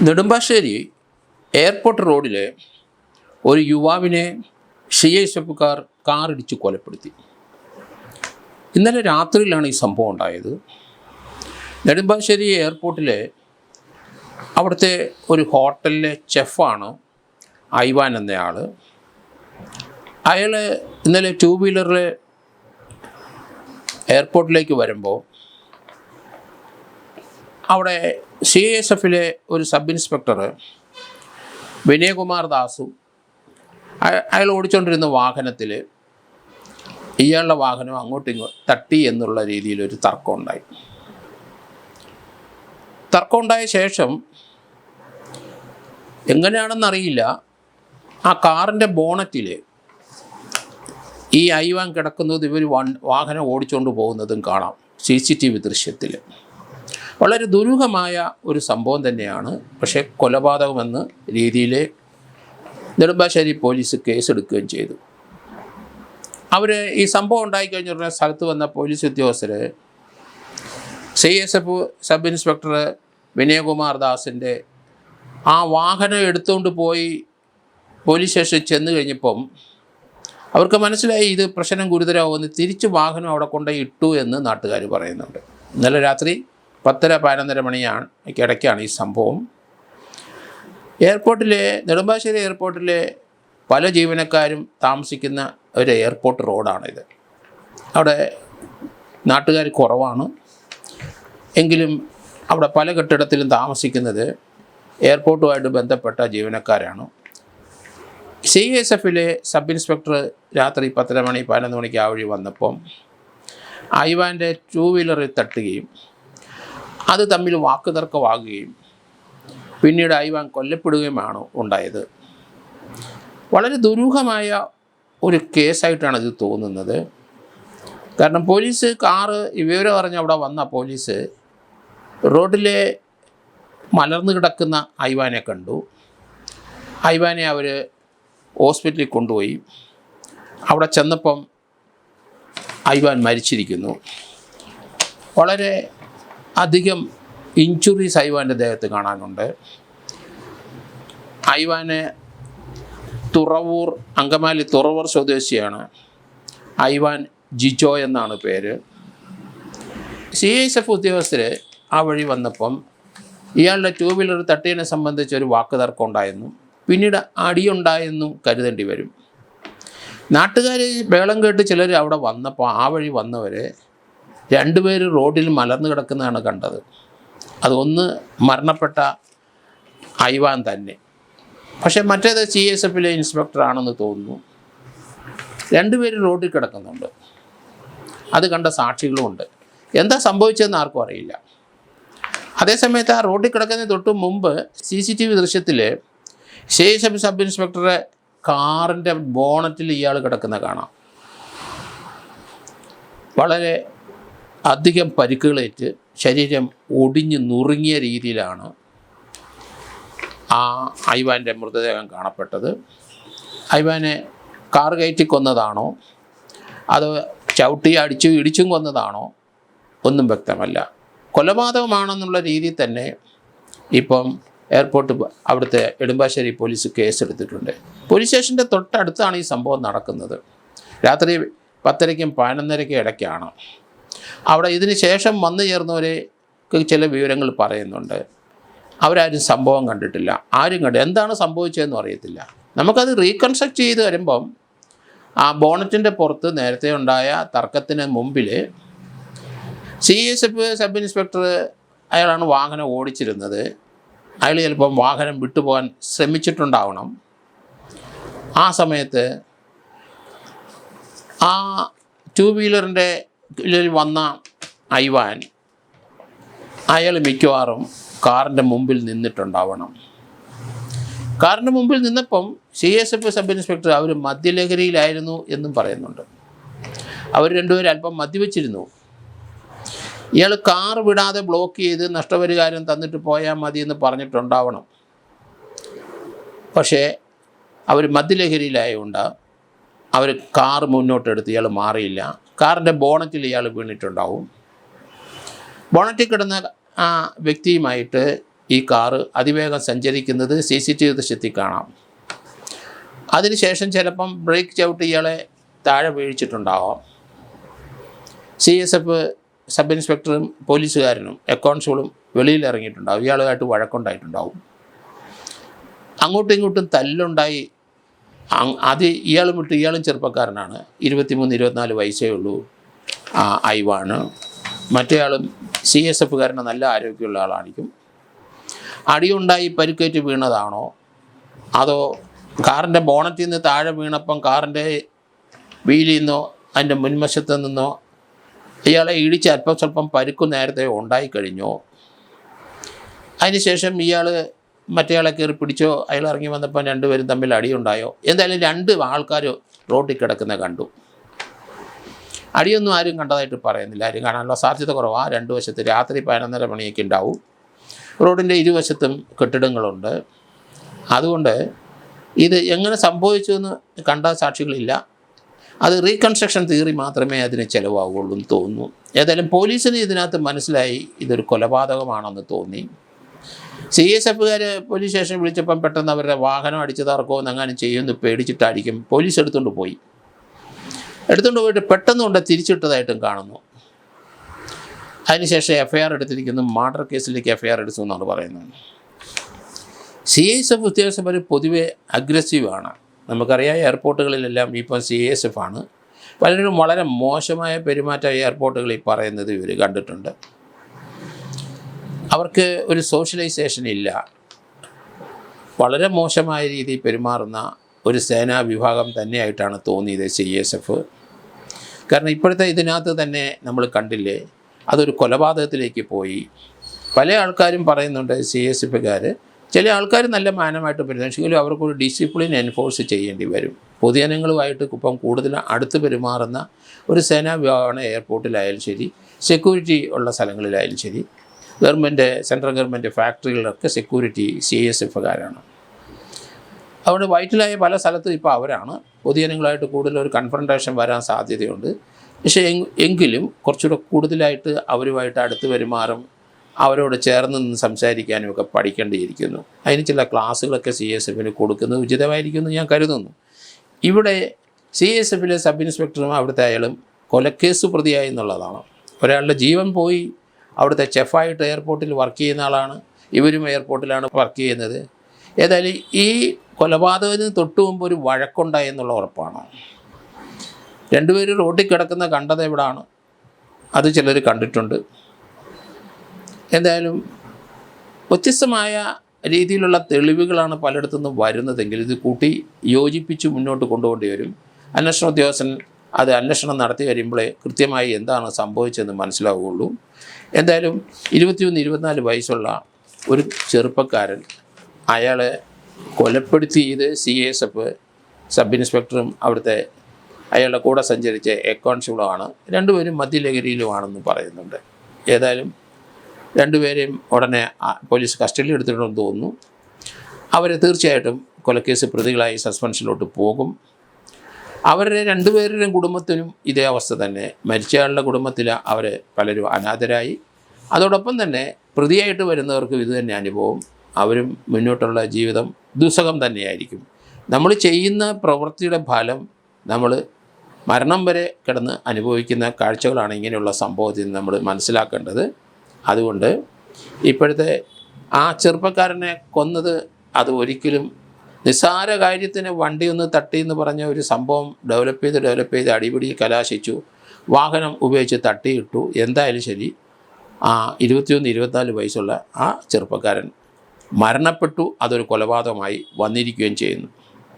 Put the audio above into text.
Nedumbassery airport റോഡിലെ ഒരു യുവാവിനെ CISFക്കാർ കാറിടിച്ച് കൊലപ്പെടുത്തി. ഇന്നലെ രാത്രിയിലാണ് ഈ സംഭവം ഉണ്ടായത്. നെടുമ്പാശ്ശേരി എയർപോർട്ടിലെ അവിടുത്തെ ഒരു ഹോട്ടലിലെ ചെഫാണ് ഐവാൻ എന്നയാൾ. അയാൾ ഇന്നലെ 2 വീലറിൽ എയർപോർട്ടിലേക്ക് വരുമ്പോൾ അവിടെ CISFലെ ഒരു സബ് ഇൻസ്പെക്ടർ വിനയകുമാർ ദാസും അയാൾ ഓടിച്ചുകൊണ്ടിരുന്ന വാഹനത്തിൽ ഇയാളുടെ വാഹനം അങ്ങോട്ടും ഇങ്ങോട്ടും തട്ടി എന്നുള്ള രീതിയിലൊരു തർക്കമുണ്ടായ ശേഷം എങ്ങനെയാണെന്നറിയില്ല, ആ കാറിൻ്റെ ബോണറ്റിൽ ഈ ഐവാൻ കിടക്കുന്നത് ഇവർ വാഹനം ഓടിച്ചുകൊണ്ട് പോകുന്നതും കാണാം CCTV ദൃശ്യത്തിൽ. വളരെ ദുരൂഹമായ ഒരു സംഭവം തന്നെയാണ്. പക്ഷേ കൊലപാതകമെന്ന രീതിയിൽ നെടുമ്പാശ്ശേരി പോലീസ് കേസെടുക്കുകയും ചെയ്തു. അവർ ഈ സംഭവം ഉണ്ടായിക്കഴിഞ്ഞ ഉടനെ സ്ഥലത്ത് വന്ന പോലീസ് ഉദ്യോഗസ്ഥർ CISF സബ് ഇൻസ്പെക്ടർ വിനയകുമാർ ദാസിൻ്റെ ആ വാഹനം എടുത്തുകൊണ്ട് പോയി പോലീസ് സ്റ്റേഷനിൽ ചെന്ന് കഴിഞ്ഞപ്പം അവർക്ക് മനസ്സിലായി ഇത് പ്രശ്നം ഗുരുതരമാകുമെന്ന്. തിരിച്ച് വാഹനം അവിടെ കൊണ്ടുപോയി ഇട്ടു എന്ന് നാട്ടുകാർ പറയുന്നുണ്ട്. ഇന്നലെ രാത്രി 10-11 മണിയാണ് ഇടയ്ക്കാണ് ഈ സംഭവം. നെടുമ്പാശ്ശേരി എയർപോർട്ടിലെ പല ജീവനക്കാരും താമസിക്കുന്ന ഒരു എയർപോർട്ട് റോഡാണിത്. അവിടെ നാട്ടുകാർ കുറവാണ്. എങ്കിലും അവിടെ പല കെട്ടിടത്തിലും താമസിക്കുന്നത് എയർപോർട്ടുമായിട്ട് ബന്ധപ്പെട്ട ജീവനക്കാരാണ്. CISFലെ സബ് ഇൻസ്പെക്ടർ രാത്രി 10-11 മണിക്ക് ആ വഴി വന്നപ്പം ഐവാൻ്റെ 2 വീലറിൽ തട്ടുകയും അത് തമ്മിൽ വാക്കുതർക്കമാകുകയും പിന്നീട് ഐവാൻ കൊല്ലപ്പെടുകയുമാണ് ഉണ്ടായത്. വളരെ ദുരൂഹമായ ഒരു കേസായിട്ടാണ് ഇത് തോന്നുന്നത്. കാരണം പോലീസ് കാറ് വിവരം അറിഞ്ഞ് അവിടെ വന്ന പോലീസ് റോഡിലെ മലർന്നു കിടക്കുന്ന ഐവാനെ കണ്ടു. ഐവാനെ അവർ ഹോസ്പിറ്റലിൽ കൊണ്ടുപോയി. അവിടെ ചെന്നപ്പം ഐവാൻ മരിച്ചിരിക്കുന്നു. വളരെ അധികം ഇഞ്ചുറീസ് ഐവാൻ്റെ ദേഹത്ത് കാണാനുണ്ട്. ഐവാന് അങ്കമാലി തുറവൂർ സ്വദേശിയാണ്. ഐവാൻ ജിജോ എന്നാണ് പേര്. CISF ഉദ്യോഗസ്ഥർ ആ വഴി വന്നപ്പം ഇയാളുടെ 2 വീലർ തട്ടിയതിനെ സംബന്ധിച്ച് ഒരു വാക്കുതർക്കം ഉണ്ടായെന്നും പിന്നീട് അടിയുണ്ടായെന്നും കരുതേണ്ടി വരും. നാട്ടുകാർ ബഹളം കേട്ട് ചിലർ അവിടെ വന്നപ്പോൾ ആ വഴി വന്നവർ 2 പേര് റോഡിൽ മലർന്നു കിടക്കുന്നതാണ് കണ്ടത്. അതൊന്ന് മരണപ്പെട്ട ഐവാൻ തന്നെ, പക്ഷേ മറ്റേത് CISFലെ ഇൻസ്പെക്ടറാണെന്ന് തോന്നുന്നു. 2 പേര് റോഡിൽ കിടക്കുന്നുണ്ട്. അത് കണ്ട സാക്ഷികളുമുണ്ട്. എന്താ സംഭവിച്ചതെന്ന് ആർക്കും അറിയില്ല. അതേസമയത്ത് ആ റോഡിൽ കിടക്കുന്നതിന് തൊട്ട് മുമ്പ് CCTV ദൃശ്യത്തിൽ CISF സബ് ഇൻസ്പെക്ടറെ കാറിൻ്റെ ബോണറ്റിൽ ഇയാൾ കിടക്കുന്ന കാണാം. വളരെ അധികം പരിക്കുകളേറ്റ് ശരീരം ഒടിഞ്ഞ് നുറുങ്ങിയ രീതിയിലാണ് ആ ഐവാൻ്റെ മൃതദേഹം കാണപ്പെട്ടത്. ഐവാനെ കാർ കയറ്റി കൊന്നതാണോ അത് ചവിട്ടി ഇടിച്ചും കൊന്നതാണോ ഒന്നും വ്യക്തമല്ല. കൊലപാതകമാണെന്നുള്ള രീതിയിൽ തന്നെ ഇപ്പം എയർപോർട്ട് അവിടുത്തെ നെടുമ്പാശ്ശേരി പോലീസ് കേസെടുത്തിട്ടുണ്ട്. പോലീസ് സ്റ്റേഷൻ്റെ തൊട്ടടുത്താണ് ഈ സംഭവം നടക്കുന്നത്. രാത്രി 10-ക്കും 11-ക്കും ഇടയ്ക്കാണ്. അവിടെ ഇതിന് ശേഷം വന്നു ചേർന്നവർക്ക് ചില വിവരങ്ങൾ പറയുന്നുണ്ട്. അവരാരും സംഭവം കണ്ടിട്ടില്ല. എന്താണ് സംഭവിച്ചതെന്നും അറിയത്തില്ല. നമുക്കത് റീകൺസ്ട്രക്റ്റ് ചെയ്ത് വരുമ്പം ആ ബോണറ്റിൻ്റെ പുറത്ത് നേരത്തെ ഉണ്ടായ തർക്കത്തിന് മുമ്പിൽ CISF സബ് ഇൻസ്പെക്ടർ അയാളാണ് വാഹനം ഓടിച്ചിരുന്നത്. അയാൾ ചിലപ്പം വാഹനം വിട്ടുപോകാൻ ശ്രമിച്ചിട്ടുണ്ടാവണം. ആ സമയത്ത് ആ 2 വീലറിൻ്റെ വന്ന ഐവാൻ അയാൾ മിക്കവാറും കാറിൻ്റെ മുമ്പിൽ നിന്നിട്ടുണ്ടാവണം. കാറിൻ്റെ മുമ്പിൽ നിന്നപ്പം CISF സബ് ഇൻസ്പെക്ടർ അവർ മദ്യലഹരിയിലായിരുന്നു എന്നും പറയുന്നുണ്ട്. അവർ 2 പേരും അല്പം മദ്യവെച്ചിരുന്നു. ഇയാൾ കാർ വിടാതെ ബ്ലോക്ക് ചെയ്ത് നഷ്ടപരിഹാരം തന്നിട്ട് പോയാൽ മതി എന്ന് പറഞ്ഞിട്ടുണ്ടാവണം. പക്ഷേ അവർ മദ്യലഹരിയിലായതുകൊണ്ട് അവർ കാർ മുന്നോട്ടെടുത്ത് ഇയാൾ മാറിയില്ല. കാറിൻ്റെ ബോണറ്റിൽ ഇയാൾ വീണിട്ടുണ്ടാവും. ബോണറ്റിൽ കിടന്ന ആ വ്യക്തിയുമായിട്ട് ഈ കാറ് അതിവേഗം സഞ്ചരിക്കുന്നത് CCTV ദൃശ്യത്തിൽ കാണാം. അതിനുശേഷം ചിലപ്പം ബ്രേക്ക് ചവിട്ടി ഇയാളെ താഴെ വീഴ്ചിട്ടുണ്ടാവാം. CSF സബ് ഇൻസ്പെക്ടറും പോലീസുകാരനും കോൺസ്റ്റബിളും വെളിയിൽ ഇറങ്ങിയിട്ടുണ്ടാവും. ഇയാളുമായിട്ട് വഴക്കുണ്ടായിട്ടുണ്ടാവും. അങ്ങോട്ടും ഇങ്ങോട്ടും തല്ലുണ്ടായി. അത് ഇയാളും വിട്ട് ഇയാളും ചെറുപ്പക്കാരനാണ്, 23-24 വയസ്സേ ഉള്ളൂ. ഐവാണ്. മറ്റേയാളും CSFകാരന് നല്ല ആരോഗ്യമുള്ള ആളായിരിക്കും. അടിയുണ്ടായി പരിക്കേറ്റ് വീണതാണോ അതോ കാറിൻ്റെ ബോണറ്റിൽ നിന്ന് താഴെ വീണപ്പം കാറിൻ്റെ വീലിൽ നിന്നോ അതിൻ്റെ മുൻവശത്ത് നിന്നോ ഇയാളെ ഇടിച്ച് അല്പം സ്വല്പം പരുക്ക് നേരത്തെ ഉണ്ടായിക്കഴിഞ്ഞോ? അതിനുശേഷം ഇയാൾ മറ്റേയാളെ കയറി പിടിച്ചോ? അയാൾ ഇറങ്ങി വന്നപ്പോൾ രണ്ടുപേരും തമ്മിൽ അടിയുണ്ടായോ? എന്തായാലും 2 ആൾക്കാർ റോഡിൽ കിടക്കുന്ന കണ്ടു. അടിയൊന്നും ആരും കണ്ടതായിട്ട് പറയുന്നില്ല. ആരും കാണാനുള്ള സാധ്യത കുറവാണ്. 2 വശത്ത് രാത്രി 11:30 മണിയൊക്കെ ഉണ്ടാവും. റോഡിൻ്റെ ഇരുവശത്തും കെട്ടിടങ്ങളുണ്ട്. അതുകൊണ്ട് ഇത് എങ്ങനെ സംഭവിച്ചു എന്ന് കണ്ട സാക്ഷികളില്ല. അത് റീകൺസ്ട്രക്ഷൻ തിയറി മാത്രമേ അതിന് ചിലവാകുള്ളൂ എന്ന് തോന്നുന്നു. ഏതായാലും പോലീസിന് ഇതിനകത്ത് മനസ്സിലായി ഇതൊരു കൊലപാതകമാണെന്ന് തോന്നി. CSFകാർ പോലീസ് സ്റ്റേഷൻ വിളിച്ചപ്പം പെട്ടെന്ന് അവരുടെ വാഹനം അടിച്ചു തറക്കോ എന്നെങ്ങാനും ചെയ്യുമെന്ന് പേടിച്ചിട്ടായിരിക്കും പോലീസ് എടുത്തുകൊണ്ട് പോയിട്ട് പെട്ടെന്ന് കൊണ്ട് തിരിച്ചിട്ടതായിട്ടും കാണുന്നു. അതിനുശേഷം FIR എടുത്തിരിക്കുന്നു. മർഡർ കേസിലേക്ക് FIR എടുത്തു എന്നാണ് പറയുന്നത്. CSF ഉദ്യോഗസ്ഥർ പൊതുവെ അഗ്രസീവാണ്. നമുക്കറിയാം എയർപോർട്ടുകളിലെല്ലാം ഇപ്പം CSF ആണ്. പലരും വളരെ മോശമായ പെരുമാറ്റം എയർപോർട്ടുകളിൽ പറയുന്നത് ഇവർ കണ്ടിട്ടുണ്ട്. അവർക്ക് ഒരു സോഷ്യലൈസേഷൻ ഇല്ല. വളരെ മോശമായ രീതിയിൽ പെരുമാറുന്ന ഒരു സേനാ വിഭാഗം തന്നെയായിട്ടാണ് തോന്നിയത് CSF. കാരണം ഇപ്പോഴത്തെ ഇതിനകത്ത് തന്നെ നമ്മൾ കണ്ടില്ലേ, അതൊരു കൊലപാതകത്തിലേക്ക് പോയി. പല ആൾക്കാരും പറയുന്നുണ്ട് CSFകാർ, ചില ആൾക്കാർ നല്ല മാനമായിട്ട് പെരുമാറുമെങ്കിലും അവർക്കൊരു ഡിസിപ്ലിൻ എൻഫോഴ്സ് ചെയ്യേണ്ടി വരും. പൊതുജനങ്ങളുമായിട്ട് ഇപ്പം കൂടുതൽ അടുത്ത് പെരുമാറുന്ന ഒരു സേനാ വിഭാഗമാണ് എയർപോർട്ടിലായാലും ശരി, സെക്യൂരിറ്റി ഉള്ള സ്ഥലങ്ങളിലായാലും ശരി. സെൻട്രൽ ഗവൺമെൻറ് ഫാക്ടറികളിലൊക്കെ സെക്യൂരിറ്റി CSFകാരാണ്. അതുകൊണ്ട് വൈറ്റിലായ പല സ്ഥലത്തും ഇപ്പോൾ അവരാണ്. പൊതുജനങ്ങളായിട്ട് കൂടുതലൊരു കൺഫ്രണ്ടേഷൻ വരാൻ സാധ്യതയുണ്ട്. പക്ഷേ എങ്കിലും കുറച്ചുകൂടെ കൂടുതലായിട്ട് അവരുമായിട്ട് അടുത്ത് പെരുമാറും, അവരോട് ചേർന്ന് നിന്ന് സംസാരിക്കാനും ഒക്കെ പഠിക്കേണ്ടിയിരിക്കുന്നു. അതിന് ചില ക്ലാസ്സുകളൊക്കെ CSFന് കൊടുക്കുന്നത് ഉചിതമായിരിക്കുമെന്ന് ഞാൻ കരുതുന്നു. ഇവിടെ CSFലെ സബ് ഇൻസ്പെക്ടറും അവിടുത്തെ അയാളും കൊലക്കേസ് പ്രതിയായി എന്നുള്ളതാണ്. ഒരാളുടെ ജീവൻ പോയി. അവിടുത്തെ ചെഫായിട്ട് എയർപോർട്ടിൽ വർക്ക് ചെയ്യുന്ന ആളാണ്. ഇവരും എയർപോർട്ടിലാണ് വർക്ക് ചെയ്യുന്നത്. ഏതായാലും ഈ കൊലപാതകത്തിന് തൊട്ട് മുമ്പ് ഒരു വഴക്കുണ്ടായി എന്നുള്ള ഉറപ്പാണ്. 2 പേര് റോഡിൽ കിടക്കുന്ന കണ്ടത് എവിടാണ്, അത് ചിലർ കണ്ടിട്ടുണ്ട്. എന്തായാലും വ്യത്യസ്തമായ രീതിയിലുള്ള തെളിവുകളാണ് പലയിടത്തുനിന്നും വരുന്നതെങ്കിൽ ഇത് കൂട്ടി യോജിപ്പിച്ച് മുന്നോട്ട് കൊണ്ടുപോകേണ്ടി വരും. അന്വേഷണ ഉദ്യോഗസ്ഥൻ അത് അന്വേഷണം നടത്തി വരുമ്പോഴേ കൃത്യമായി എന്താണ് സംഭവിച്ചതെന്ന് മനസ്സിലാവുകയുള്ളൂ. എന്തായാലും 23-24 വയസ്സുള്ള ഒരു ചെറുപ്പക്കാരൻ, അയാളെ കൊലപ്പെടുത്തിയത് CSF സബ് ഇൻസ്പെക്ടറും അവിടുത്തെ അയാളുടെ കൂടെ സഞ്ചരിച്ച കോൺസ്റ്റബിളുമാണ്. 2 പേരും മദ്യലഹരിയിലുമാണെന്ന് പറയുന്നുണ്ട്. ഏതായാലും 2 പേരെയും ഉടനെ പോലീസ് കസ്റ്റഡിയിൽ എടുത്തിട്ടുണ്ടെന്ന് തോന്നുന്നു. അവർ തീർച്ചയായിട്ടും കൊലക്കേസ് പ്രതികളായി സസ്പെൻഷനിലോട്ട് പോകും. അവരുടെ 2 പേരുടെയും കുടുംബത്തിനും ഇതേ അവസ്ഥ തന്നെ. മരിച്ചയാളുടെ കുടുംബത്തിൽ അവർ പലരും അനാഥരായി. അതോടൊപ്പം തന്നെ പ്രതിയായിട്ട് വരുന്നവർക്കും ഇത് തന്നെ അനുഭവം. അവരും മുന്നോട്ടുള്ള ജീവിതം ദുസ്സഹം തന്നെയായിരിക്കും. നമ്മൾ ചെയ്യുന്ന പ്രവൃത്തിയുടെ ഫലം നമ്മൾ മരണം വരെ കിടന്ന് അനുഭവിക്കുന്ന കാഴ്ചകളാണ് ഇങ്ങനെയുള്ള സംഭവത്തിൽ നമ്മൾ മനസ്സിലാക്കേണ്ടത്. അതുകൊണ്ട് ഇപ്പോഴത്തെ ആ ചെറുപ്പക്കാരനെ കൊന്നത് അത് ഒരിക്കലും നിസ്സാര കാര്യത്തിന് വണ്ടി ഒന്ന് തട്ടി എന്ന് പറഞ്ഞ ഒരു സംഭവം ഡെവലപ്പ് ചെയ്ത് അടിപിടി കലാശിച്ചു. വാഹനം ഉപയോഗിച്ച് തട്ടിയിട്ടു. എന്തായാലും ശരി, ആ 23-24 വയസ്സുള്ള ആ ചെറുപ്പക്കാരൻ മരണപ്പെട്ടു. അതൊരു കൊലപാതകമായി വന്നിരിക്കുകയും ചെയ്യുന്നു.